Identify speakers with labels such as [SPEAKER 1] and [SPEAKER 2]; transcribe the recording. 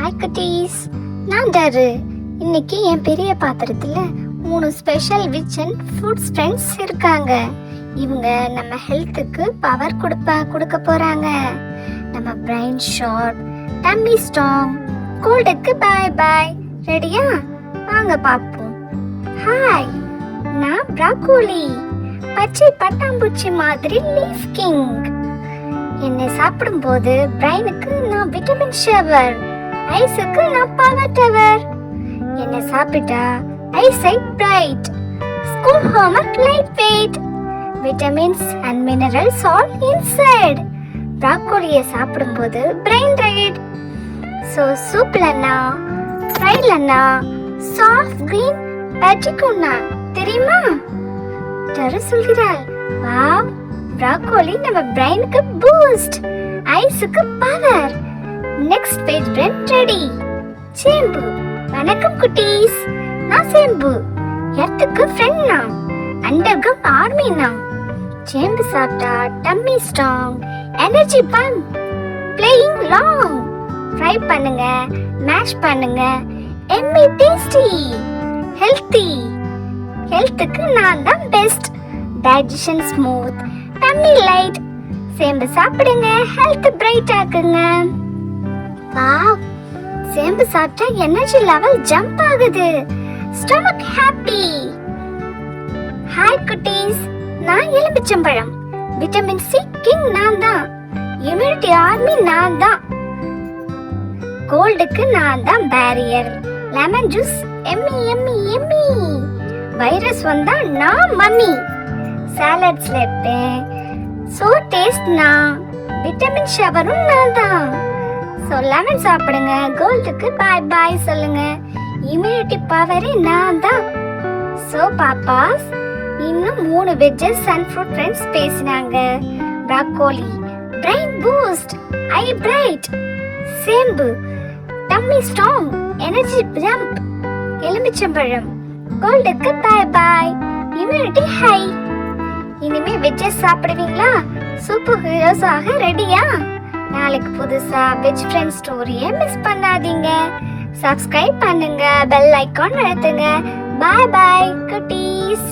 [SPEAKER 1] Hi குட்டீஸ், நான் டரு. இன்னைக்கு என் பெரிய பாத்திரத்துல 3 special which and foods friends இருக்காங்க. இவங்க நம்ம ஹெல்த்துக்கு பவர் கொடுக்க போறாங்க. நம்ம brain sharp, dummy strong, கோல்டுக்கு bye பாய். ரெடியா? வாங்க பாப்போம். ஹாய், நான் ப்ராக்கோலி, பச்சை பட்டாம்பூச்சி மாதிரி லீஃப் கிங். என்னை சாப்பிடும்போது பிரைனுக்கு நான் விட்டமின் ஷவர், ஐஸுக்கு நான் பவர் டவர். என்னை சாப்பிட்டா eyesight bright, school homework light weight, vitamins and minerals all inside. ப்ராக்கோலியை சாப்பிடும்போது பிரைன் ரைட். ஸோ சூப்லன்னா, ஃப்ரைலன்னா, சாஃப்ட் கிரீன் பஜ்ஜிக்குன்னா தெரியுமா? டரு சொல்கிறாள், வாவ், ப்ராக்கோலி நம்ம பிரைனுக்கு பூஸ்ட், ஐஸுக்கு power. Next page friend ready. சேம்பு. வணக்கம் குட்டீஸ், நான் சேம்பு. எர்த்துக்கு ஃப்ரெண்ட் நான், அண்டர்கம் ஆர்மி நான். சேம்பு சாப்பிட்டா tummy strong, energy bump, playing long. Fry பண்ணுங்க, மேஷ் பண்ணுங்க, எம்மி டேஸ்டி, ஹெல்த்தி. ஹெல்த்துக்கு நான் தான் best, digestion smooth, tummy light. சேம்பு சாப்பிடுங்க, ஹெல்த் பிரைட் ஆக்குங்க. வாவ், சேம்பு சாப்பிட்டா எனர்ஜி லெவல் ஜம்ப் ஆகுது, ஸ்டொமக் ஹாப்பி. ஹாய் குட்டீஸ், நான் எலுமிச்சம்பழம், விட்டமின் சி கிங் நான் தான், இம்யூனிட்டி ஆர்மி நான் தான். கோல்டுக்கு நான் தான் பேரியர், லெமன் ஜூஸ் எம்மி எம்மி எம்மி. வைரஸ் வந்தா நான் மம்மி, சாலட்ஸ்ல இருப்பேன், சோ டேஸ்ட் நான், விட்டமின் ஷவரும் நான் தான். ஸோ லெமன் சாப்பிடுங்க, கோல்டுக்கு பாய் பாய் சொல்லுங்க, இம்யூனிட்டி பவரே நான் தான். ஸோ பாப்பாஸ், இன்னும் 3 வெஜ்ஜஸ் அண்ட் ஃப்ரூட் ஃப்ரெண்ட்ஸ் பேசினாங்க. Broccoli brain boost, eye bright. சேம்பு டம்மி ஸ்ட்ராங், எனர்ஜி ஜம்ப். எலுமிச்சம்பழம் கோல்டுக்கு பாய் பாய், இம்யூனிட்டி ஹை. இனிமே வெஜ்ஜஸ் சாப்பிடுவீங்களா? சூப்பர் ஹீரோஸ் ஆக ரெடியா? நாளைக்கு புதுசா வெஜ் ஃப்ரெண்ட் ஸ்டோரியை மிஸ் பண்ணாதீங்க. சப்ஸ்கிரைப் பண்ணுங்க, பெல் ஐகான் அழுத்துங்க. பாய் பாய் குட்டீஸ்.